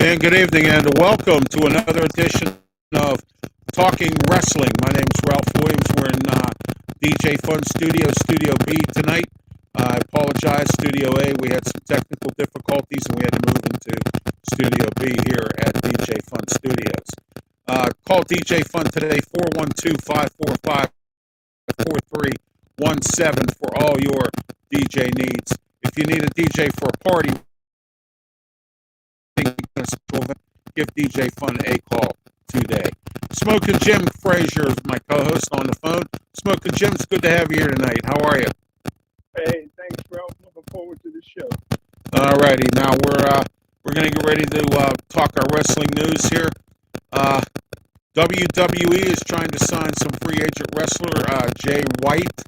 And good evening, and welcome to another edition of Talking Wrestling. My name is Ralph Williams. We're in DJ Fun Studio, Studio B tonight. I apologize, Studio A. We had some technical difficulties, and we had to move into Studio B here at DJ Fun Studios. Call DJ Fun today, 412-545-4317 for all your DJ needs. If you need a DJ for a party, give DJ Fun a call today. Smokin Jim Frazier is my co-host on the phone. Smokin Jim, it's good to have you here tonight. How are you? Hey, thanks, Ralph. Looking forward to the show. All righty. Now we're going to get ready to talk our wrestling news here. WWE is trying to sign some free agent wrestler, Jay White.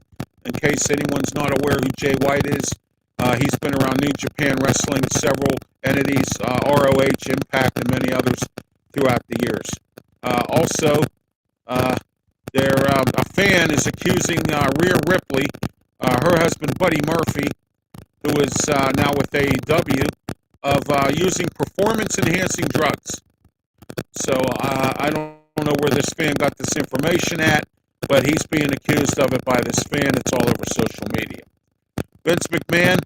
In case anyone's not aware who Jay White is, he's been around New Japan Wrestling, several entities, ROH, Impact, and many others throughout the years. Also, a fan is accusing Rhea Ripley, her husband Buddy Murphy, who is now with AEW, of using performance-enhancing drugs. So I don't know where this fan got this information at, but he's being accused of it by this fan. It's all over social media. Vince McMahon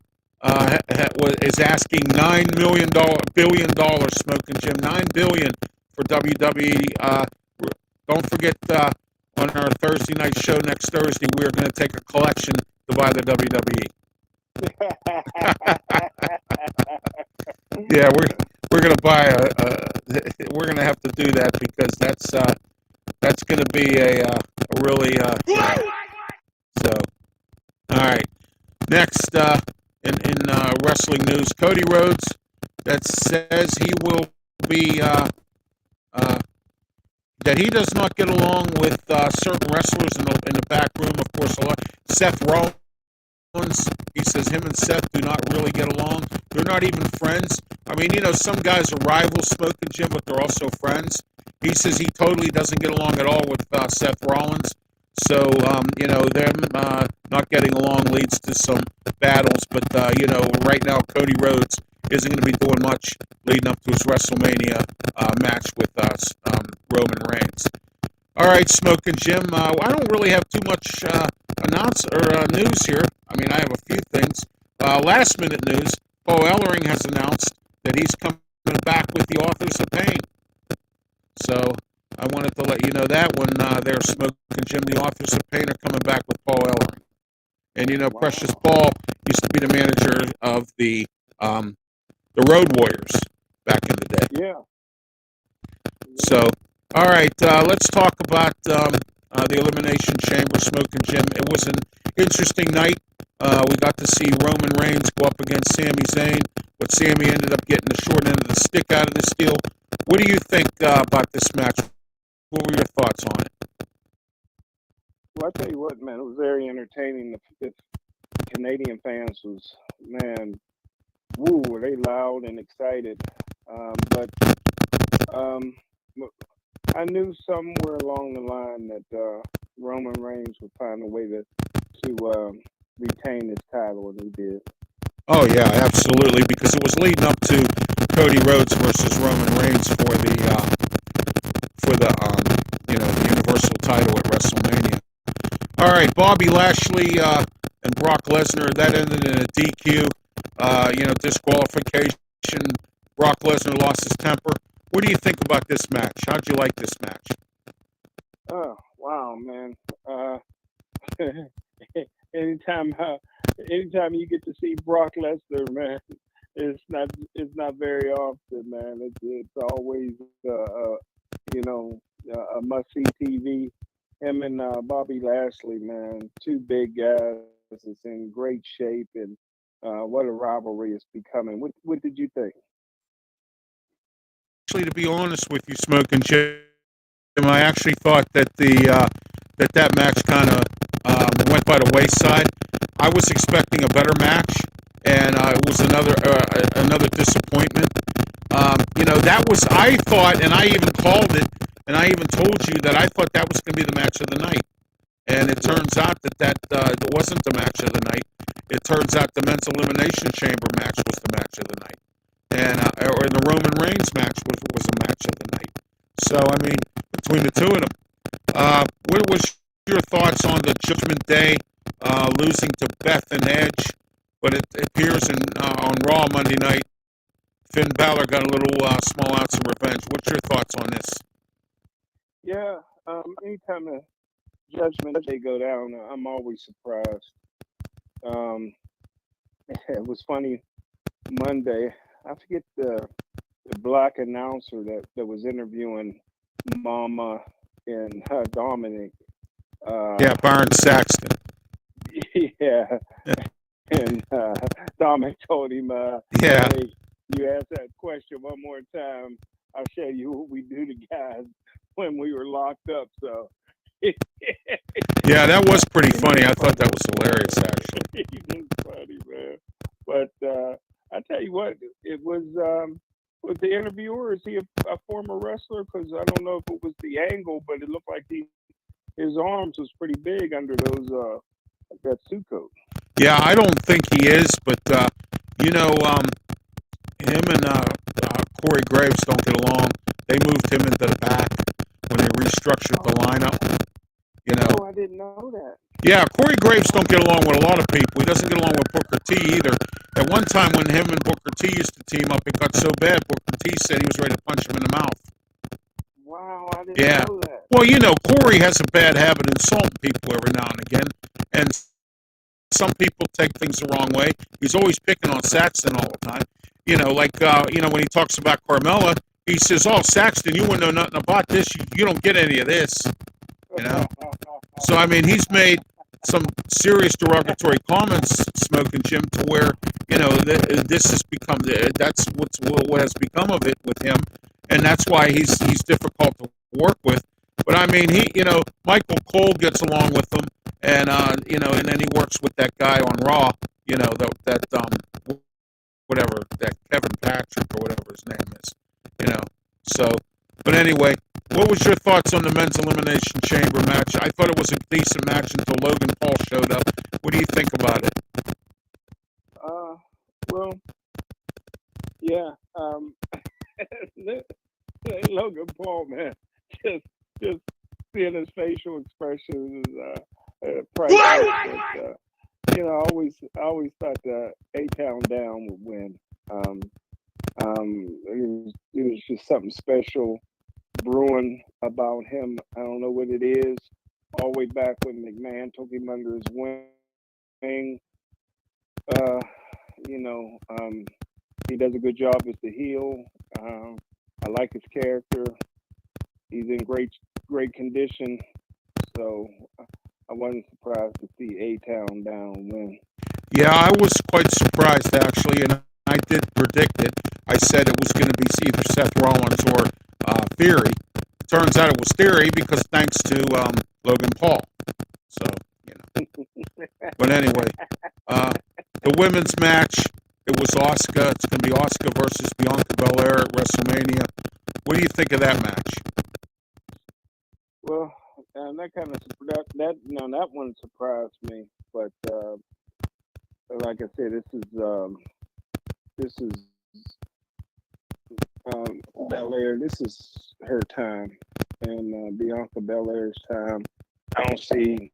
is asking $9 billion, Smokin Jim, $9 billion for WWE. Don't forget, on our Thursday night show next Thursday, we're going to take a collection to buy the WWE. Yeah, we're going to buy we're going to have to do that because that's going to be a really so. All right, next. In wrestling news, Cody Rhodes that says he will be that he does not get along with certain wrestlers in the back room. Of course, Seth Rollins. He says him and Seth do not really get along. They're not even friends. I mean, some guys are rivals, Smokin Jim, but they're also friends. He says he totally doesn't get along at all with Seth Rollins. So, them not getting along leads to some battles. But, right now, Cody Rhodes isn't going to be doing much leading up to his WrestleMania match with Roman Reigns. All right, Smokin Jim. I don't really have too much news here. I mean, I have a few things. Last-minute news, Paul Ellering has announced that he's coming back with the Authors of Pain. So I wanted to let you know that when they're Smokin Jim, the Authors of Pain are coming back with Paul Ellering. And, wow. Precious Paul used to be the manager of the Road Warriors back in the day. Yeah. So, all right, let's talk about the Elimination Chamber, Smokin Jim. It was an interesting night. We got to see Roman Reigns go up against Sami Zayn, but Sami ended up getting the short end of the stick out of this deal. What do you think about this match? What were your thoughts on it? Well, I tell you what, man, it was very entertaining. The Canadian fans was, man, woo, were they loud and excited. But I knew somewhere along the line that Roman Reigns would find a way to retain his title, and he did. Oh yeah, absolutely, because it was leading up to Cody Rhodes versus Roman Reigns for the the Universal title at WrestleMania. All right, Bobby Lashley and Brock Lesnar, that ended in a DQ, disqualification. Brock Lesnar lost his temper. What do you think about this match? How'd you like this match? Oh, wow, man. Anytime you get to see Brock Lesnar, man, it's not very often, man. It's always a must-see TV. Him and Bobby Lashley, man, two big guys. It's in great shape, and what a rivalry it's becoming. What did you think? Actually, to be honest with you, Smokin Jim, I actually thought that that match kind of went by the wayside. I was expecting a better match, and it was another disappointment. That was, I thought, and I even called it, and I even told you that I thought that was going to be the match of the night. And it turns out that wasn't the match of the night. It turns out the Men's Elimination Chamber match was the match of the night. and or the Roman Reigns match was a match of the night. So I mean, between the two of them, what was your thoughts on the Judgment Day losing to Beth and Edge? But it appears on Raw Monday night, Finn Balor got a little small ounce of revenge. What's your thoughts on this? Yeah, anytime the Judgment Day go down, I'm always surprised. Um, it was funny Monday. I forget the black announcer that was interviewing Mama and Dominic. Yeah, Byron Saxton. Yeah, and Dominic told him, Yeah. "Hey, you ask that question one more time, I'll show you what we do to guys when we were locked up." So. Yeah, that was pretty funny. I thought that was hilarious, actually. It was funny, man. But I tell you what, it was the interviewer. Is he a former wrestler? Because I don't know if it was the angle, but it looked like his arms was pretty big under those that suit coat. Yeah, I don't think he is, but you know, him and Corey Graves don't get along. They moved him into the back when they restructured the lineup. You know. Oh, I didn't know that. Yeah, Corey Graves don't get along with a lot of people. He doesn't get along with Booker T either. At one time when him and Booker T used to team up, it got so bad Booker T said he was ready to punch him in the mouth. Wow, I didn't know that. Well, you know, Corey has a bad habit of insulting people every now and again, and some people take things the wrong way. He's always picking on Saxton all the time. You know, like when he talks about Carmella, he says, "Oh, Saxton, you wouldn't know nothing about this. You don't get any of this." You know. So I mean, he's made some serious derogatory comments, Smokin' Jim, to where this has become that's what has become of it with him, and that's why he's difficult to work with. But I mean, Michael Cole gets along with him, and and then he works with that guy on Raw, whatever that Kevin Patrick or whatever his name is, So, but anyway. What was your thoughts on the men's elimination chamber match? I thought it was a decent match until Logan Paul showed up. What do you think about it? Well, yeah. Logan Paul, man, just seeing his facial expressions is priceless. But, I always thought the A-Town Down would win. It was just something special brewing about him. I don't know what it is. All the way back when McMahon took him under his wing. He does a good job as the heel. I like his character. He's in great condition. So I wasn't surprised to see A-Town Down win. Yeah, I was quite surprised actually, and I did predict it. I said it was going to be either Seth Rollins or Theory. Turns out it was Theory because thanks to Logan Paul. So, But anyway, the women's match, it was Asuka. It's going to be Asuka versus Bianca Belair at WrestleMania. What do you think of that match? Well, that one surprised me. But like I said, this is Belair. This is her time, and Bianca Belair's time. I don't see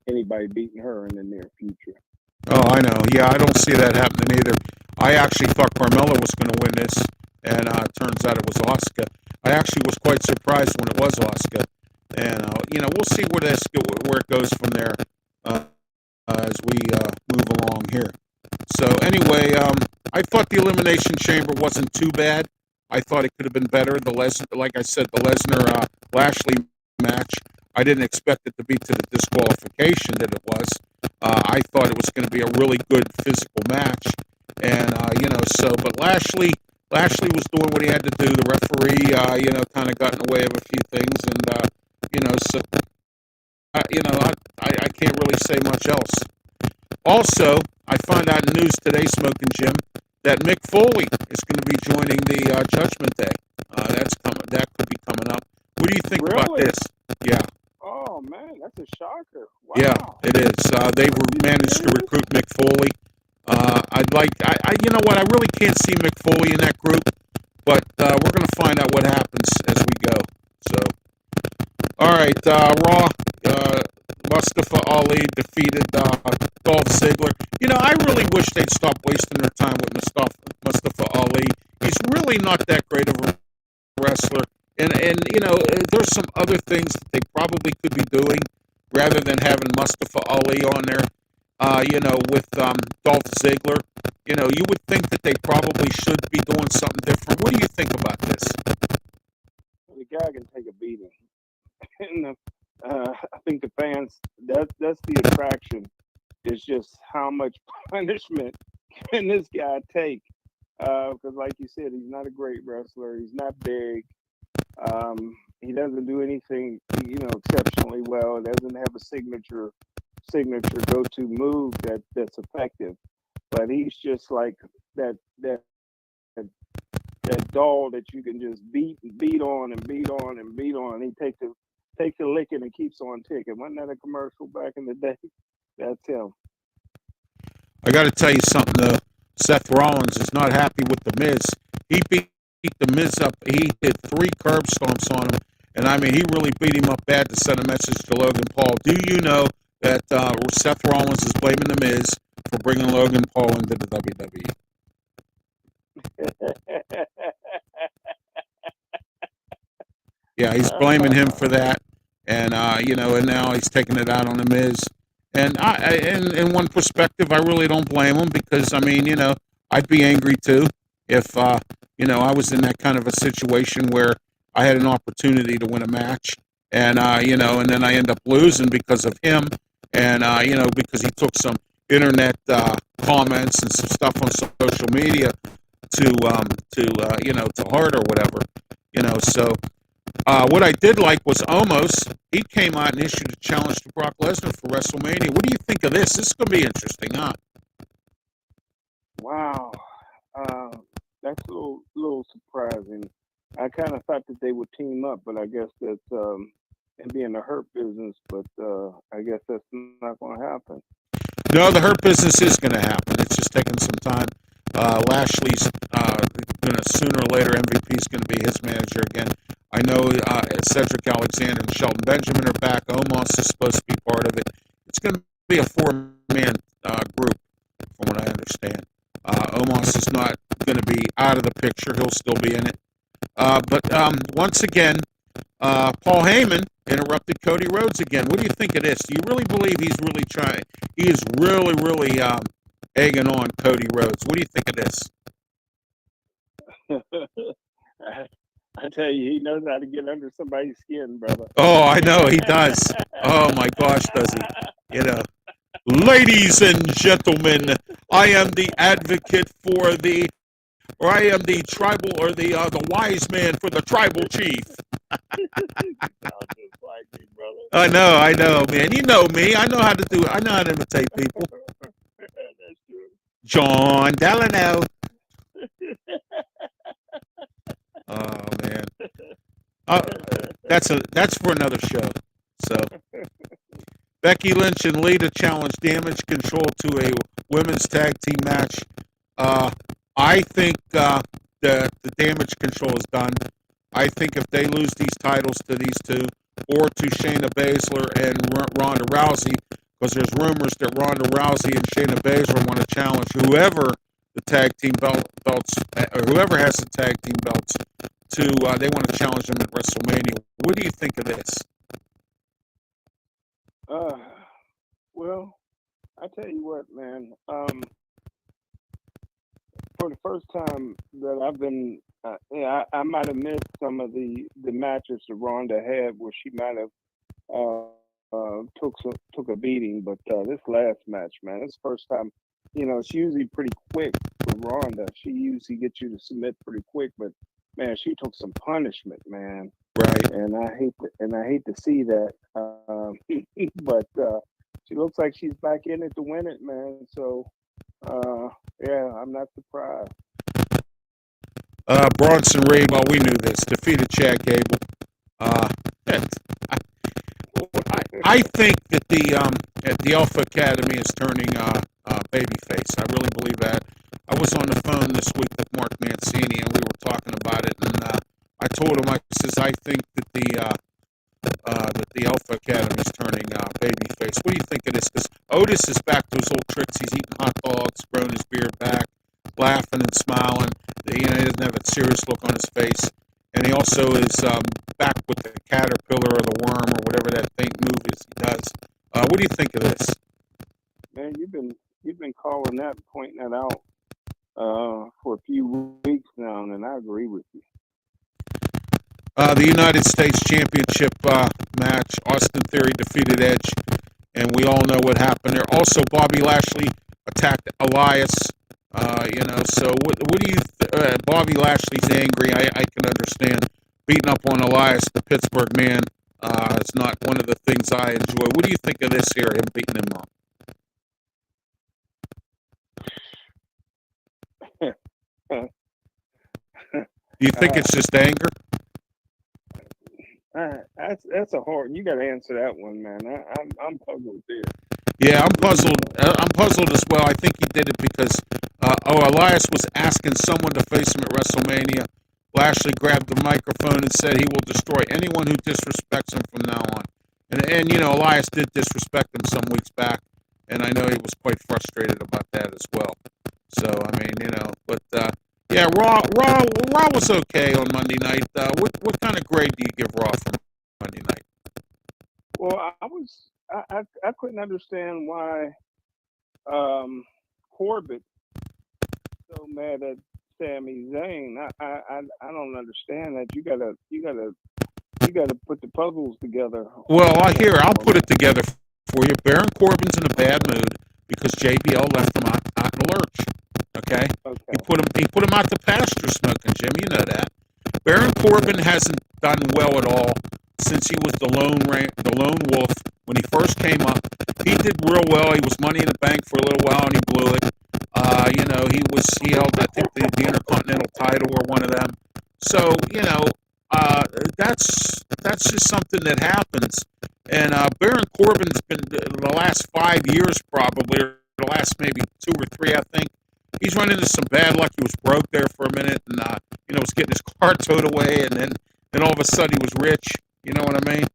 anybody beating her in the near future. Oh, I know. Yeah, I don't see that happening either. I actually thought Carmella was going to win this, and it turns out it was Asuka. I actually was quite surprised when it was Asuka, and we'll see where it goes from there as we move along here. So anyway, I thought the Elimination Chamber wasn't too bad. I thought it could have been better. Like I said, the Lesnar Lashley match. I didn't expect it to be to the disqualification that it was. I thought it was going to be a really good physical match, and but Lashley was doing what he had to do. The referee, kind of got in the way of a few things, and I can't really say much else. Also, I found out in news today, Smokin' Jim, that Mick Foley is going to be joining the Judgment Day. That's coming. That could be coming up. What do you think about this? Yeah. Oh man, that's a shocker. Wow. Yeah, it is. They managed to recruit Mick Foley. you know what? I really can't see Mick Foley in that group, but we're going to find out what happens as we go. So, all right, Raw. Mustafa Ali defeated Dolph Ziggler. You know, I really wish they'd stop wasting their time with Mustafa Ali. He's really not that great of a wrestler. And you know, there's some other things that they probably could be doing rather than having Mustafa Ali on there. You know, with Dolph Ziggler. You know, you would think that they probably should be doing something different. What do you think about this? The guy can take a beating. And I think the fans, that's the attraction. It's just how much punishment can this guy take? Because, like you said, he's not a great wrestler. He's not big. He doesn't do anything, you know, exceptionally well. Doesn't have a signature go-to move that's effective. But he's just like that doll that you can just beat on and beat on and beat on. He takes a licking and keeps on ticking. Wasn't that a commercial back in the day? That's him. I got to tell you something, though. Seth Rollins is not happy with The Miz. He beat The Miz up. He did 3 curb stomps on him. And, I mean, he really beat him up bad to send a message to Logan Paul. Do you know that Seth Rollins is blaming The Miz for bringing Logan Paul into the WWE? Yeah, he's blaming him for that. And, you know, and now he's taking it out on The Miz. And in one perspective, I really don't blame him because, I mean, you know, I'd be angry too if, you know, I was in that kind of a situation where I had an opportunity to win a match and, you know, and then I end up losing because of him and, you know, because he took some internet comments and some stuff on social media to you know, to heart or whatever, you know, so. What I did like was Omos. He came out and issued a challenge to Brock Lesnar for WrestleMania. What do you think of this? This is going to be interesting, huh? Wow. That's a little surprising. I kind of thought that they would team up, but I guess that's and be in the Hurt Business, but I guess that's not going to happen. No, the Hurt Business is going to happen. It's just taking some time. Lashley's going to, sooner or later, MVP is going to be his manager again. I know Cedric Alexander and Shelton Benjamin are back. Omos is supposed to be part of it. It's going to be a 4-man group, from what I understand. Omos is not going to be out of the picture. He'll still be in it. But once again, Paul Heyman interrupted Cody Rhodes again. What do you think of this? Do you really believe he's really trying? He is really, really egging on Cody Rhodes. What do you think of this? I tell you, he knows how to get under somebody's skin, brother. Oh, I know he does. Oh my gosh, does he? You know, ladies and gentlemen, I am the advocate for the, or I am the tribal or the wise man for the tribal chief. I know, man. You know me. I know how to do it. I know how to imitate people. John Delano. Oh man. That's for another show. So Becky Lynch and Lita challenge Damage Control to a women's tag team match. I think the Damage Control is done. I think if they lose these titles to these two or to Shayna Baszler and Ronda Rousey, because there's rumors that Ronda Rousey and Shayna Baszler want to challenge whoever the tag team belts, or whoever has the tag team belts, to they want to challenge them at WrestleMania. What do you think of this? Well, I tell you what, man. For the first time that I've been, I might have missed some of the matches that Ronda had where she might have took a beating, but this last match, man, it's the first time. You know, it's usually pretty quick with Ronda. She usually gets you to submit pretty quick, but man, she took some punishment, man. Right. And I hate to see that. But she looks like she's back in it to win it, man. So yeah, I'm not surprised. Bronson Reed, well, we knew this, defeated Chad Gable. I think that the Alpha Academy is turning babyface. I really believe that. I was on the phone this week with Mark Mancini, and we were talking about it. And I told him, I says, I think that the Alpha Academy is turning babyface. What do you think of this? Because Otis is back to his old tricks. He's eating hot dogs, growing his beard back, laughing and smiling. He doesn't have that serious look on his face. And he also is back with the caterpillar or the worm or whatever that thing move is he does. What do you think of this? Man, you've been calling that, pointing that out for a few weeks now, and I agree with you. The United States Championship match, Austin Theory defeated Edge, and we all know what happened there. Also, Bobby Lashley attacked Elias. So what do you? Bobby Lashley's angry. I can understand beating up on Elias, the Pittsburgh man. It's not one of the things I enjoy. What do you think of this here? Him beating him up. Do you think it's just anger? That's a hard. You got to answer that one, man. I'm puzzled there. Yeah, I'm puzzled. I'm puzzled as well. I think he did it because Elias was asking someone to face him at WrestleMania. Lashley grabbed the microphone and said he will destroy anyone who disrespects him from now on. And Elias did disrespect him some weeks back, and I know he was quite frustrated about that as well. So I mean, yeah, Raw was okay on Monday night. What kind of grade do you give Raw for Monday night? Well, I couldn't understand why Corbett so mad at Sami Zayn. I don't understand that. You gotta put the puzzles together. Well, I'll put it together for you. Baron Corbin's in a bad mood because JBL left him out in the lurch. Okay? He put him out to pasture, Smokin' Jim. You know that. Baron Corbin hasn't done well at all since he was the lone wolf when he first came up. He did real well. He was Money in the Bank for a little while, and he blew it. He held, I think, the Intercontinental title or one of them. So that's just something that happens. And Baron Corbin's been the last 5 years probably, or the last maybe 2 or 3, I think. He's run into some bad luck. He was broke there for a minute, and was getting his car towed away, and then all of a sudden he was rich. You know what I mean?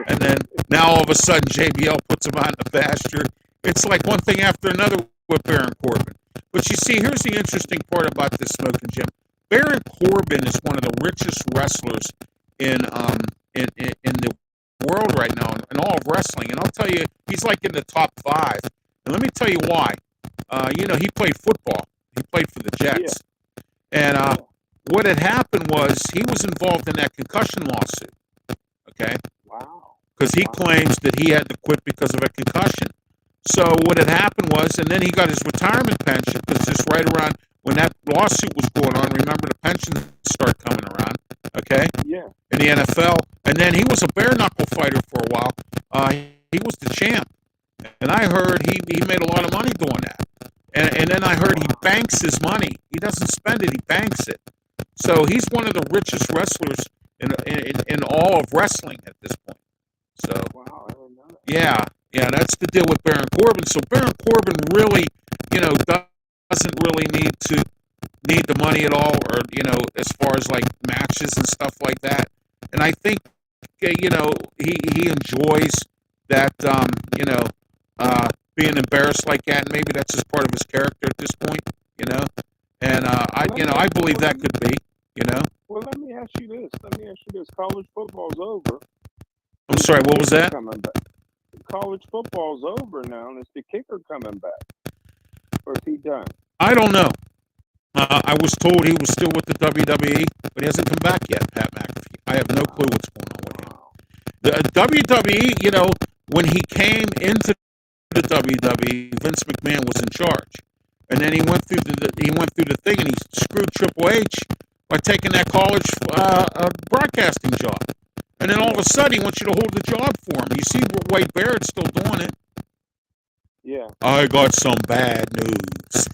And then now all of a sudden JBL puts him out in the pasture. It's like one thing after another with Baron Corbin. But you see, here's the interesting part about this, Smokin' Jim. Baron Corbin is one of the richest wrestlers in the world right now, in all of wrestling. And I'll tell you, he's like in the top 5. And let me tell you why. He played football. He played for the Jets. Yeah. And what had happened was he was involved in that concussion lawsuit. Okay? Wow. Because he claims that he had to quit because of a concussion. So what had happened was, and then he got his retirement pension, because just right around when that lawsuit was going on, remember the pensions started coming around, okay? Yeah. In the NFL. And then he was a bare knuckle fighter for a while. He was the champ. And I heard he made a lot of money doing that. And then I heard he banks his money. He doesn't spend it, he banks it. So he's one of the richest wrestlers in all of wrestling at this point. So wow, I don't know. Yeah, that's the deal with Baron Corbin. So Baron Corbin really, doesn't really need the money at all, or as far as like matches and stuff like that. And I think he enjoys that being embarrassed like that. And maybe that's just part of his character at this point, And I believe that could be, Well, let me ask you this. College football's over. I'm sorry, what was that? Coming back. College football's over now, and is the kicker coming back? Or is he done? I don't know. I was told he was still with the WWE, but he hasn't come back yet, Pat McAfee. I have no clue what's going on with him. The WWE, when he came into the WWE, Vince McMahon was in charge. And then he went through the thing, and he screwed Triple H by taking that college broadcasting job. And then all of a sudden, he wants you to hold the job for him. You see Wade Barrett's still doing it. Yeah. I got some bad news.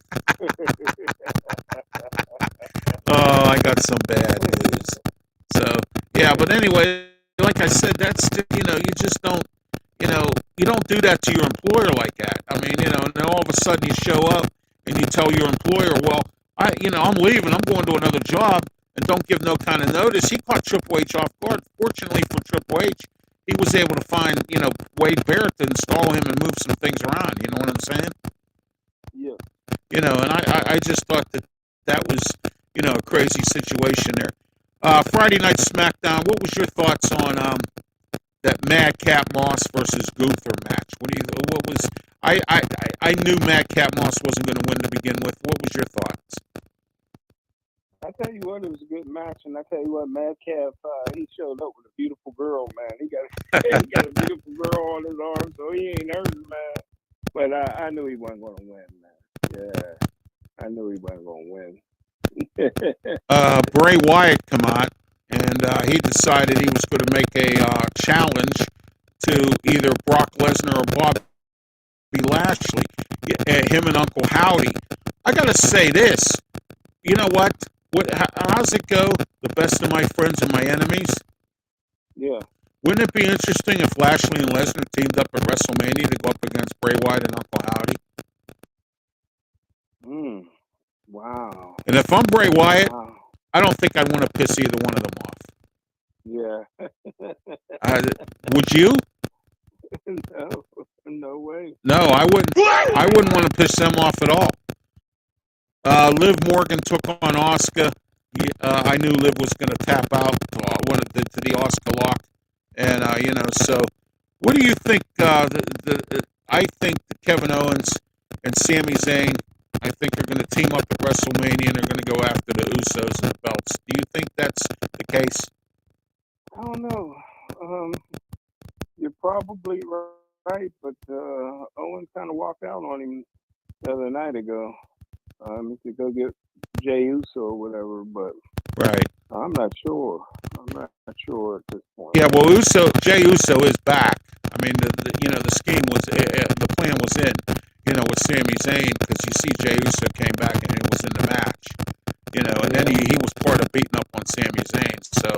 Oh, I got some bad news. So, yeah, but anyway, like I said, that's, you just don't, you don't do that to your employer like that. I mean, and then all of a sudden you show up and you tell your employer, well, I'm leaving, I'm going to another job, and don't give no kind of notice. He caught Triple H off guard. Fortunately for Triple H, he was able to find, Wade Barrett to install him and move some things around. You know what I'm saying? Yeah. And I just thought that was, a crazy situation there. Friday Night SmackDown, what was your thoughts on that Madcap Moss versus Gunther match? I knew Madcap Moss wasn't going to win to begin with. What was your thoughts? I tell you what, it was a good match, and I tell you what, Madcap, he showed up with a beautiful girl, man. He got a beautiful girl on his arm, so he ain't hurt, man. But I knew he wasn't going to win, man. Yeah, I knew he wasn't going to win. Bray Wyatt come out, and he decided he was going to make a challenge to either Brock Lesnar or Bobby Lashley, him and Uncle Howdy. I got to say this. You know what? How's it go? The best of my friends and my enemies? Yeah. Wouldn't it be interesting if Lashley and Lesnar teamed up at WrestleMania to go up against Bray Wyatt and Uncle Howdy? Wow. And if I'm Bray Wyatt, wow, I don't think I'd want to piss either one of them off. Yeah. Would you? No way. No, I wouldn't. I wouldn't want to piss them off at all. Liv Morgan took on Asuka. I knew Liv was going to tap out to the Asuka lock, and So, what do you think? I think that Kevin Owens and Sami Zayn, I think, are going to team up at WrestleMania and they're going to go after the Usos and the belts. Do you think that's the case? I don't know. You're probably right, but Owens kind of walked out on him the other night ago. To go get Jey Uso or whatever, but right. I'm not sure. I'm not sure at this point. Yeah, well, Jey Uso is back. I mean, the scheme was, the plan was in, with Sami Zayn, because you see Jey Uso came back and he was in the match, and then he was part of beating up on Sami Zayn. So,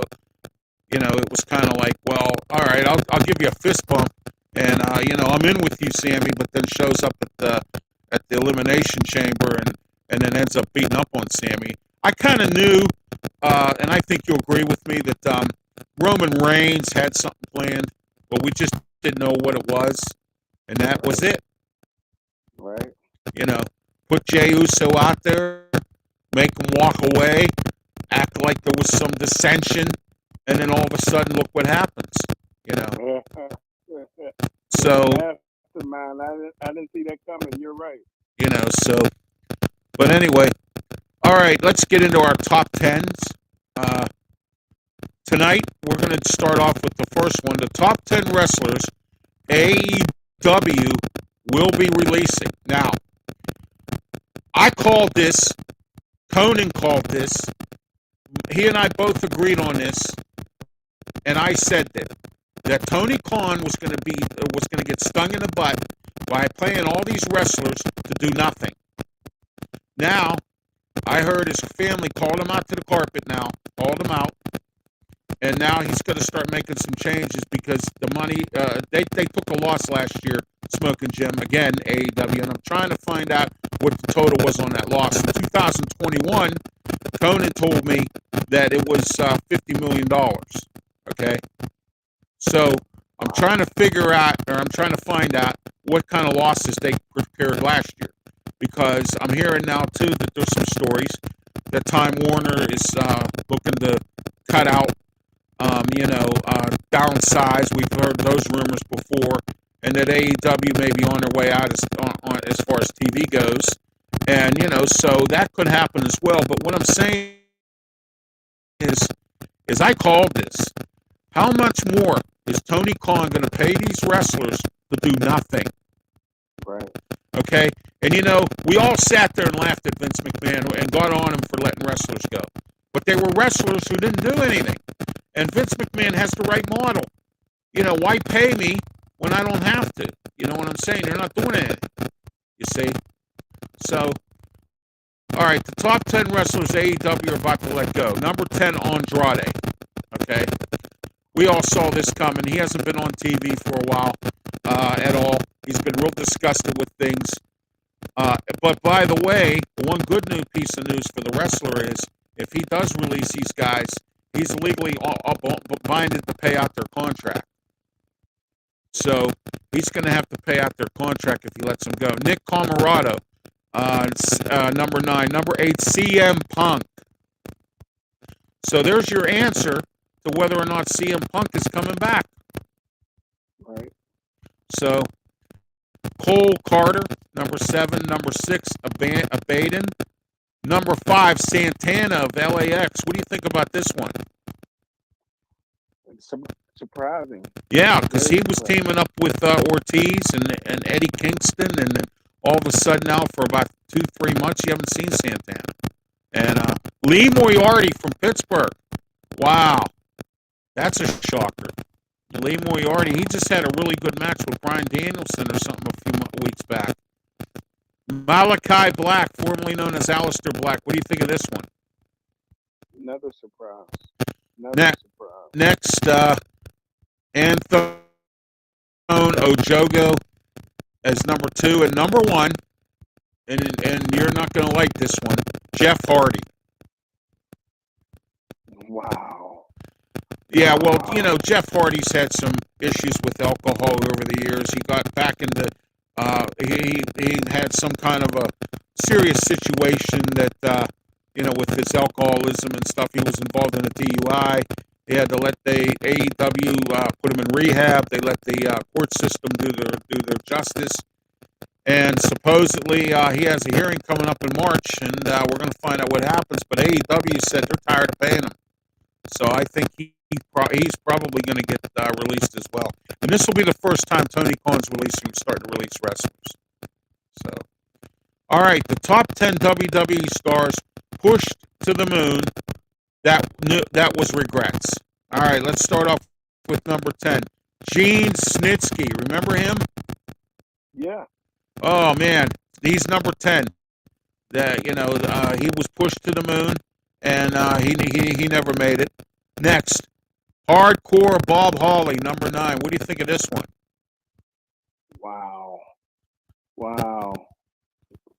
it was kind of like, well, all right, I'll give you a fist bump, and I'm in with you, Sami, but then shows up at the Elimination Chamber and then ends up beating up on Sami. I kind of knew, and I think you'll agree with me, that Roman Reigns had something planned, but we just didn't know what it was, and that was it. Right. Put Jey Uso out there, make him walk away, act like there was some dissension, and then all of a sudden, look what happens. So, man, I didn't see that coming. You're right. But anyway, all right, let's get into our top 10s. Tonight, we're going to start off with the first one. The top 10 wrestlers AEW will be releasing. Now, I called this, Conan called this, he and I both agreed on this, and I said that Tony Khan was going to get stung in the butt by paying all these wrestlers to do nothing. Now, I heard his family called him out to the carpet now, called him out, and now he's going to start making some changes because the money, they took a loss last year, Smokin' Jim, again, AEW, and I'm trying to find out what the total was on that loss. In 2021, Conan told me that it was $50 million, okay? So I'm trying to find out what kind of losses they prepared last year. Because I'm hearing now, too, that there's some stories that Time Warner is looking to cut out, downsize. We've heard those rumors before. And that AEW may be on their way out as far as TV goes. And, so that could happen as well. But what I'm saying is I called this. How much more is Tony Khan going to pay these wrestlers to do nothing? Right. Okay? And we all sat there and laughed at Vince McMahon and got on him for letting wrestlers go. But they were wrestlers who didn't do anything. And Vince McMahon has the right model. Why pay me when I don't have to? You know what I'm saying? They're not doing anything. You see? So, all right, the top 10 wrestlers AEW are about to let go. Number 10, Andrade. Okay? We all saw this coming. He hasn't been on TV for a while at all. He's been real disgusted with things. But by the way, one good new piece of news for the wrestler is if he does release these guys, he's legally binded to pay out their contract. So he's going to have to pay out their contract if he lets them go. Nick Camarado, number 9. Number 8, CM Punk. So there's your answer to whether or not CM Punk is coming back. Right. So Cole Carter, number 7. Number 6, Abaddon. Number 5, Santana of LAX. What do you think about this one? Surprising. Yeah, because he was teaming up with Ortiz and Eddie Kingston, and then all of a sudden now for about 2-3 months you haven't seen Santana. And Lee Moriarty from Pittsburgh. Wow, that's a shocker. Lee Moriarty, he just had a really good match with Bryan Danielson or something a few weeks back. Malachi Black, formerly known as Aleister Black. What do you think of this one? Another surprise. Surprise. Next, Anthony Ojogo as number 2, and number 1, and you're not going to like this one, Jeff Hardy. Wow. Yeah, well, Jeff Hardy's had some issues with alcohol over the years. He got back into, he had some kind of a serious situation that, with his alcoholism and stuff. He was involved in a DUI. He had to let the AEW put him in rehab. They let the court system do their justice. And supposedly he has a hearing coming up in March, and we're going to find out what happens. But AEW said they're tired of paying him. So I think he's probably going to get released as well. And this will be the first time Tony Khan's starting to release wrestlers. So, all right, the top 10 WWE stars pushed to the moon. That was regrets. All right, let's start off with number 10. Gene Snitsky. Remember him? Yeah. Oh, man. He's number 10. He was pushed to the moon, and he never made it. Next, Hardcore Bob Holly, number 9. What do you think of this one? Wow.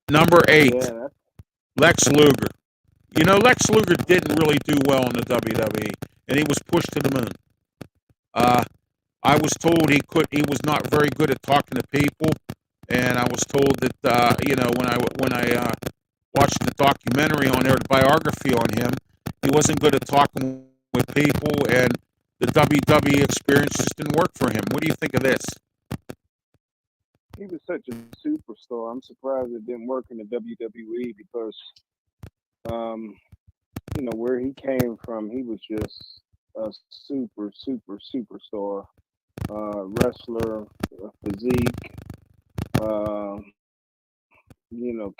Number 8, yeah, Lex Luger. Lex Luger didn't really do well in the WWE, and he was pushed to the moon. I was told he was not very good at talking to people, and I was told that when I watched the documentary on there, the biography on him, he wasn't good at talking with people, and the WWE experience just didn't work for him. What do you think of this? He was such a superstar. I'm surprised it didn't work in the WWE because, where he came from, he was just a superstar, wrestler, physique,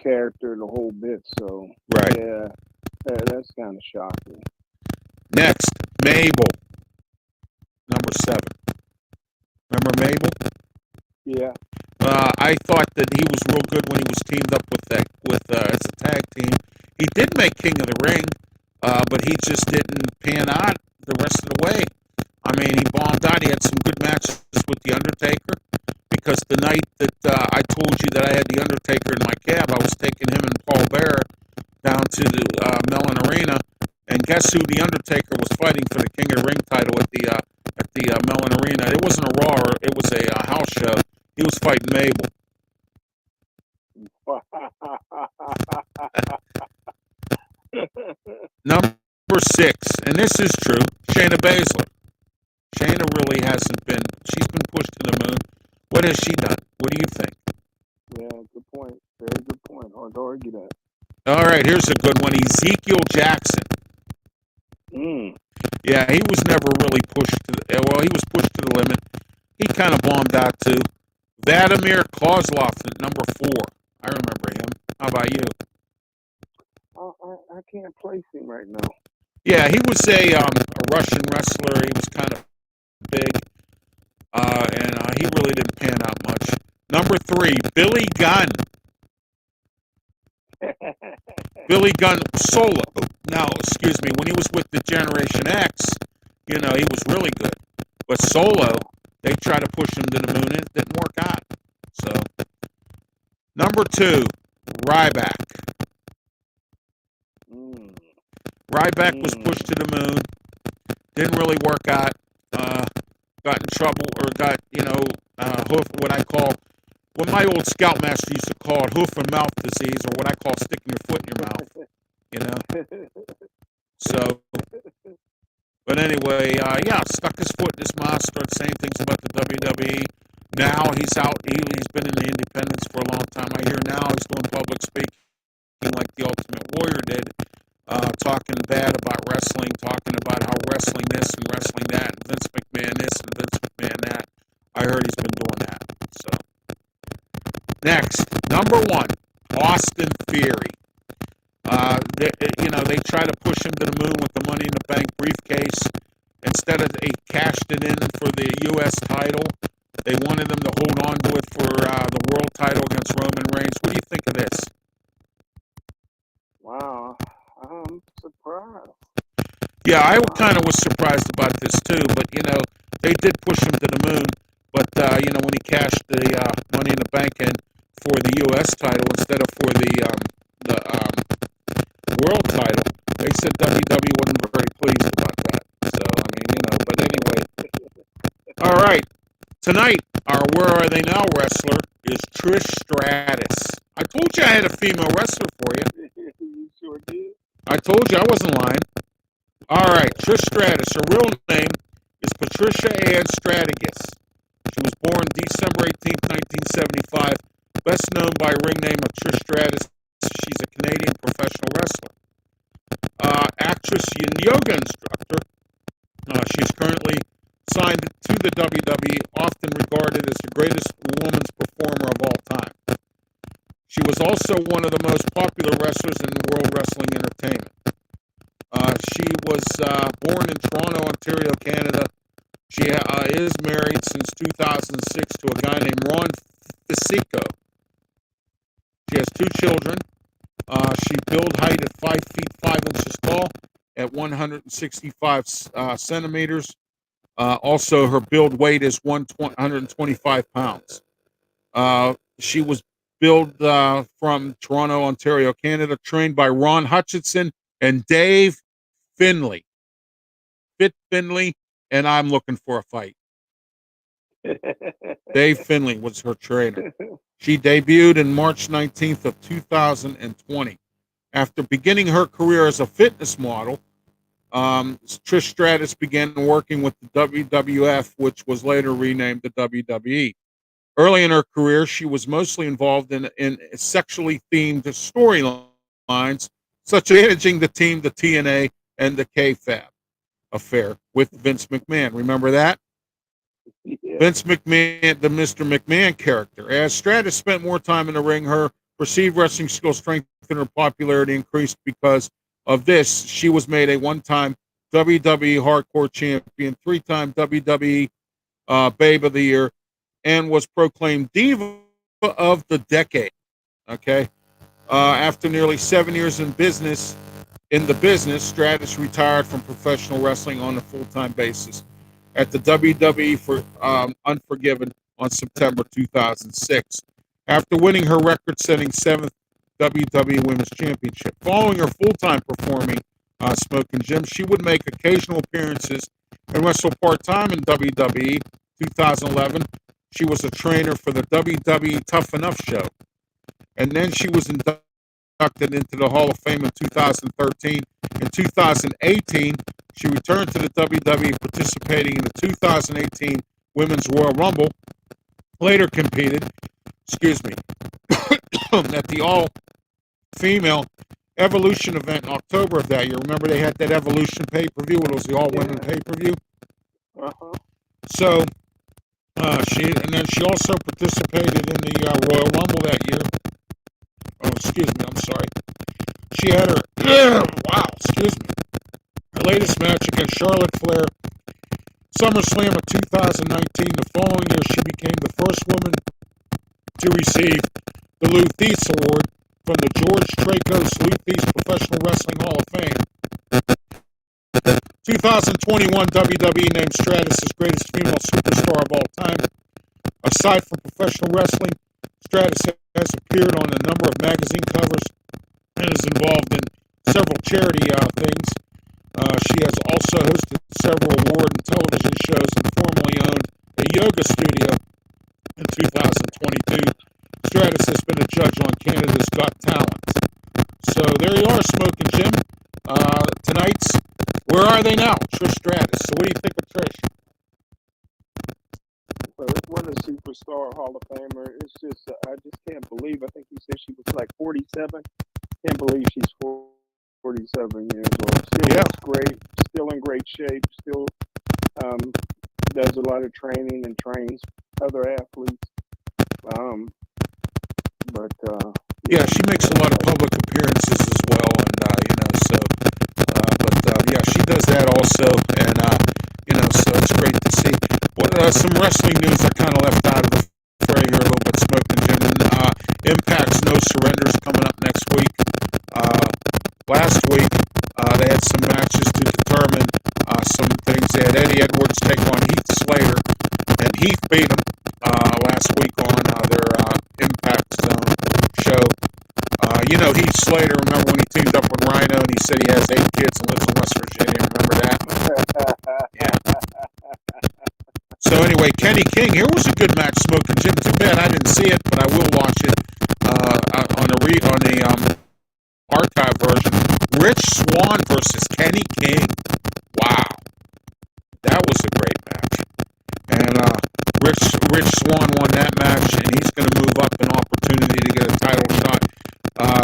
character, the whole bit. So, right. Yeah, that's kind of shocking. Next, Mabel, number 7. Remember Mabel? Yeah. I thought that he was real good when he was teamed up as a tag team. He did make King of the Ring, but he just didn't pan out the rest of the way. I mean, he bombed out. He had some good matches with The Undertaker, because the night that I told you that I had The Undertaker in my cab, I was taking him and Paul Bearer down to the Mellon Arena, and guess who The Undertaker was fighting for the King of the Ring title at the Mellon Arena? It wasn't a Raw, it was a house show. He was fighting Mabel. Number 6, and this is true, Shayna Baszler. Shayna really she's been pushed to the moon. What has she done? What do you think? Yeah, good point. Very good point. Hard to argue that. All right, here's a good one. Ezekiel Jackson. Yeah, he was never really pushed he was pushed to the limit. He kind of bombed out too. Vladimir Kozlov at number 4. I remember him. How about you? I can't place him right now. Yeah, he was a Russian wrestler. He was kind of big, and he really didn't pan out much. Number 3, Billy Gunn. Billy Gunn solo. Now, excuse me, when he was with the Generation X, he was really good. But solo, they tried to push him to the moon, and it didn't work out. So, number 2, Ryback. Mm. Ryback was Mm. pushed to the moon. Didn't really work out. Got in trouble, or got, what my old scoutmaster used to call it, hoof and mouth disease, or what I call sticking your foot in your mouth. You know. So, but anyway, stuck his foot in his mouth, started saying things about the WWE. Now he's out. He's been in the independents for a long time. I hear now he's doing public speaking like the Ultimate Warrior did, talking bad about wrestling, talking about how wrestling this and wrestling that, and Vince McMahon this and Vince McMahon that. I heard he's been doing that. So, next, number one, Austin Theory. They try to push him to the moon with the Money in the Bank briefcase. Instead of he cashed it in for the U.S. title, they wanted him to hold on to it for the world title against Roman Reigns. What do you think of this? Wow, I'm surprised. Yeah, I kind of was surprised about this too, but they did push him to the moon. But when he cashed the Money in the Bank in for the U.S. title instead of for the world title, they said WWE wasn't very pleased about that. So but anyway, all right. Tonight, our Where Are They Now wrestler is Trish Stratus. I told you I had a female wrestler for you. You sure did. I told you I wasn't lying. All right, Trish Stratus. Her real name is Patricia Ann Strategis. She was born December 18th, 1975. Best known by ring name of Trish Stratus. She's a Canadian professional wrestler. Actress and yoga instructor. She's currently signed to the WWE, often regarded as the greatest women's performer of all time. She was also one of the most popular wrestlers in World Wrestling Entertainment. She was born in Toronto, Ontario, Canada. She is married since 2006 to a guy named Ron Fisico. She has 2 children. She build height at 5 feet 5 inches tall at 165 centimeters. Also, her build weight is 125 pounds. She was billed from Toronto, Ontario, Canada, trained by Ron Hutchinson and Dave Finley. Fit Finley, and I'm looking for a fight. Dave Finley was her trainer. She debuted in March 19th of 2020. After beginning her career as a fitness model, Trish Stratus began working with the WWF, which was later renamed the WWE. Early in her career, she was mostly involved in sexually themed storylines, such as managing the team, the TNA, and the K-Fab affair with Vince McMahon. Remember that? Yeah. Vince McMahon, the Mr. McMahon character. As Stratus spent more time in the ring, her perceived wrestling skills strengthened, her popularity increased because of this. She was made a one-time WWE Hardcore Champion, 3-time WWE Babe of the Year, and was proclaimed Diva of the Decade. Okay. After nearly 7 years in the business, Stratus retired from professional wrestling on a full-time basis at the WWE for Unforgiven on September 2006. After winning her record-setting 7th WWE Women's Championship. Following her full-time performing Smokin Gym, she would make occasional appearances and wrestle part-time in WWE. 2011, she was a trainer for the WWE Tough Enough show. And then she was inducted into the Hall of Fame in 2013. In 2018, she returned to the WWE, participating in the 2018 Women's Royal Rumble. Later competed, at the all-female Evolution event in October of that year. Remember they had that Evolution pay-per-view? It was the all-women pay-per-view. Uh-huh. So she also participated in the Royal Rumble that year. Oh, excuse me, I'm sorry. She had her her latest match against Charlotte Flair, SummerSlam of 2019. The following year, she became the first woman to receive the Lou Thesz Award from the George Tracos Lou Thesz Professional Wrestling Hall of Fame. 2021 WWE named Stratus as greatest female superstar of all time. Aside from professional wrestling, Stratus has appeared appeared on a number of magazine covers and is involved in several charity things. She has also hosted several award and television shows and formerly owned a yoga studio in 2022. Stratus has been a judge on Canada's Got Talent. So there you are, Smokin' Jim. Tonight's, where are they now? Trish Stratus. So what do you think of Trish? Well, it's one of the superstar Hall of Famer. It's just, I just can't believe. I think he said she was like 47. Can't believe she's 47 years old. Still looks great. Still in great shape. Still does a lot of training and trains other athletes. Yeah, she makes a lot of public appearances as well, and yeah, she does that also, and so it's great to see. Some wrestling news I kind of left out of the fray here a little bit, Smokin' Jim. And Impact's No Surrender is coming up next week. Last week, they had some matches to determine some things. They had Eddie Edwards take on Heath Slater, and Heath beat him last week on their Impact Zone show. Heath Slater, remember when he teamed up with Rhino and he said he has 8 kids and lives in West Virginia? Remember that? Yeah. So anyway, Kenny King, here was a good match, Smokin' Jim. Too bad I didn't see it, but I will watch it on the archive version. Rich Swann versus Kenny King. Wow. That was a great match. And Rich Swann won that match, and he's going to move up an opportunity to get a title shot.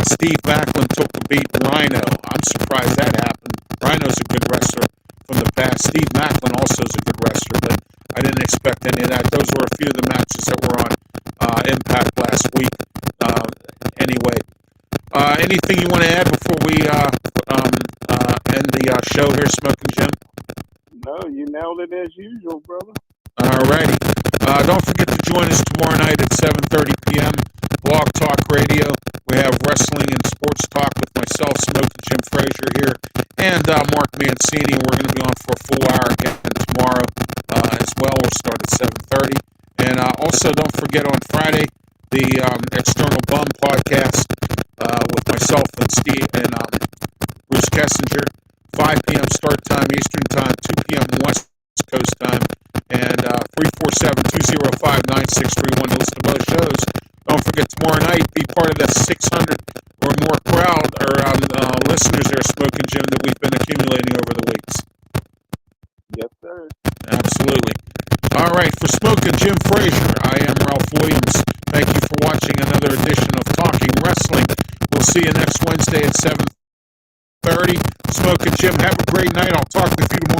Steve Macklin took the beat Rhino. I'm surprised that happened. Rhino's a good wrestler from the past. Steve Macklin also is a good wrestler, but I didn't expect any of that. Those were a few of the matches that were on Impact last week. Anyway, anything you want to add before we end the show here, Smokin' Jim? No, you nailed it as usual, brother. Alrighty. Don't forget to join us tomorrow night at 7:30 p.m. Blog Talk Radio. We have wrestling and sports talk with myself, Smokin' Jim Frazier here, and Mark Mancini. We're going to be on for a full hour again tomorrow as well. We'll start at 7:30. And also, don't forget on Friday, the External Bum podcast with myself and Steve and Bruce Kessinger. 5 p.m. start time Eastern time, 2 p.m. West Coast time, and 347-205-9631 to listen to both shows. Don't forget tomorrow night, be part of that 600 or more crowd or listeners there, Smokin' Jim, that we've been accumulating over the weeks. Yes, sir. Absolutely. All right, for Smokin' Jim Frazier, I am Ralph Williams. Thank you for watching another edition of Talking Wrestling. We'll see you next Wednesday at 7:30. Smokin' Jim, have a great night. I'll talk with you tomorrow.